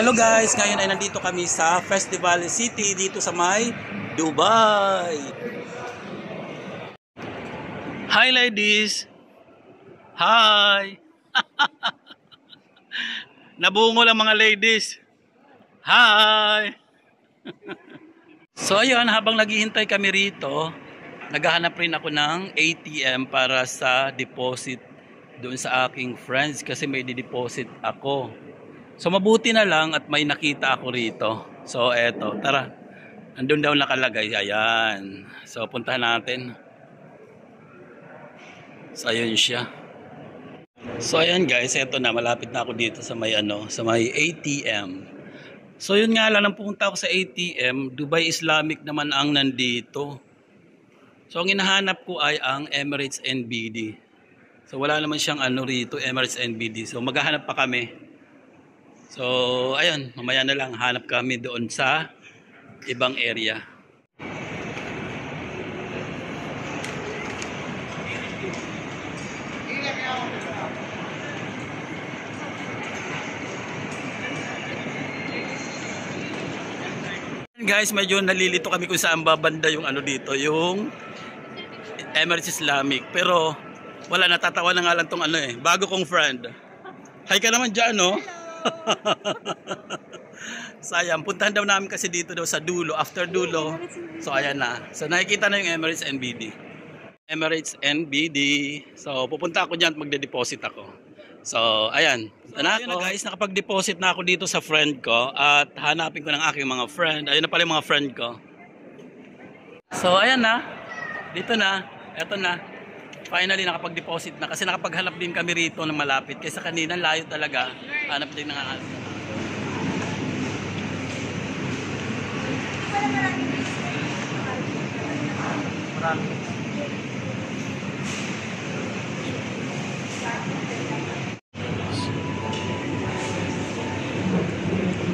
Hello guys, ngayon ay nandito kami sa Festival City dito sa may Dubai. Hi ladies. Hi. Nabungol ang mga ladies. Hi. So ayun, habang naghihintay kami rito, naghahanap rin ako ng ATM para sa deposit doon sa aking friends kasi may di-deposit ako. So mabuti na lang at may nakita ako rito. So eto, tara. Andun daw nakalagay. Ayan. So puntahan natin. So ayun siya. So ayan guys, eto na, malapit na ako dito sa may sa may ATM. So yun nga lang, nang pumunta ako sa ATM, Dubai Islamic naman ang nandito. So ang hinahanap ko ay ang Emirates NBD. So wala naman siyang rito, Emirates NBD. So maghahanap pa kami. So, ayun, mamaya na lang hanap kami doon sa ibang area. Guys, medyo nalilito kami kung saan babanda yung dito, yung Emirates Islamic. Pero wala, natatawa na nga lang tong bago kong friend. Hi ka naman dyan, no? Sayang, puntahan daw namin kasi dito daw sa dulo, after dulo. So ayan na. So nakikita na yung Emirates NBD. Emirates NBD. So pupunta ako diyan at magde-deposit ako. So ayan. So, ayun na guys, nakapag-deposit na ako dito sa friend ko at hanapin ko ng aking mga friend. Ayun na pala yung mga friend ko. So ayan na. Dito na. Eto na. Finally nakapag-deposit na kasi nakapaghanap din kami rito ng malapit kaysa kanina layo talaga. Hanap din ng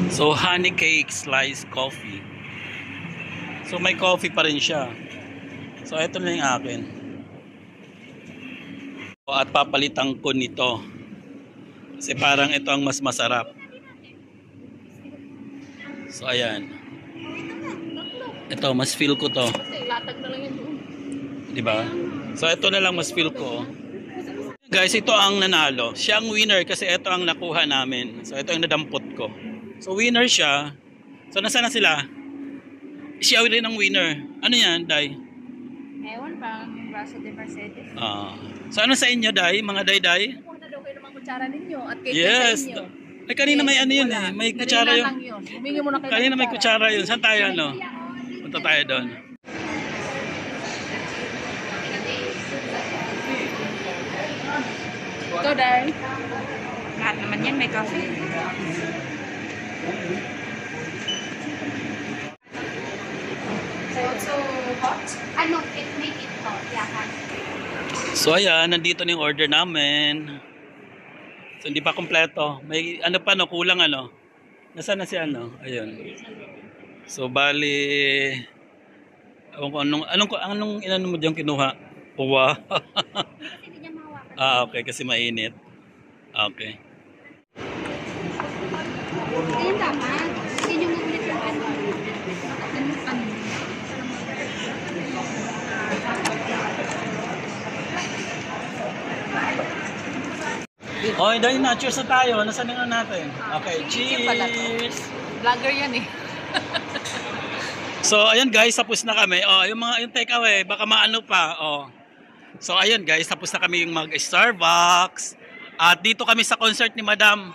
So honey cake sliced coffee. So may coffee pa rin siya. So ito na yung akin. At papalitan ko nito kasi parang ito ang mas masarap. So ayan, ito mas feel ko to, diba? So ito na lang mas feel ko. Guys, ito ang nanalo, siya ang winner kasi ito ang nakuha namin. So ito ang nadampot ko. So winner siya. So nasaan na sila? Siya rin ang winner. Ano yan, Day? Ewan pa, braso de Mercedes. So ano sa inyo, Day? Mga Day? Kung na daw kayo ng kutsara ninyo at kayo yes. Sa inyo. Ay, kanina may yun may kutsara yun. Humingi mo na kayo. Kanina may kutsara yun. Saan tayo Punta tayo doon. Ito, Day. Lahat naman yan, may coffee. So hot? Ano, make it hot. Yeah, hot. So ayan, nandito na yung order namin. So hindi pa kompleto. May pa kulang Nasaan na si Ayun. So bali anong inano mo diyan kinuha? Wow. Okay, kasi mainit. Okay. Ayun tama. Hindi nyo magulit yung Okay, dahil na, cheers na tayo. Nasaan nga natin? Okay, cheers! Vlogger yan So, ayun guys, tapos na kami. Yung take away, baka maano pa. So, ayun guys, tapos na kami yung mag-Starbucks. At dito kami sa concert ni Madam.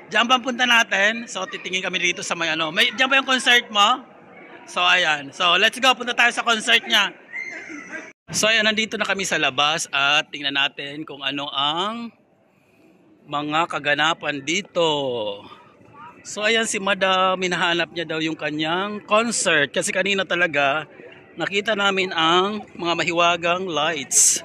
Diyan ba punta natin? So, titingin kami dito sa may diyan ba yung concert mo? So, ayan. So, let's go. Punta tayo sa concert niya. So, ayan, nandito na kami sa labas at tingnan natin kung ano ang mga kaganapan dito. So ayan si Madam, hinahanap niya daw yung kanyang concert kasi kanina talaga nakita namin ang mga mahiwagang lights.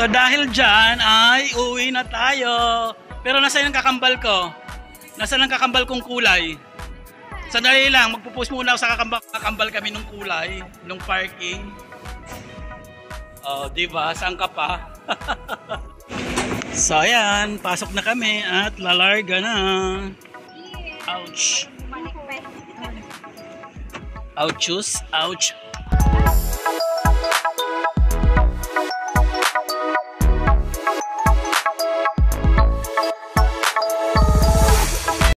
So dahil dyan ay uwi na tayo. Pero nasaan ang kakambal ko? Nasaan ang kakambal kong kulay? Sandali lang, magpo-post muna ako sa kakambal kami nung kulay, nung parking. Oh, di ba? Saan ka pa? So ayan, pasok na kami at lalarga na. Ouch. Ouchus, ouch.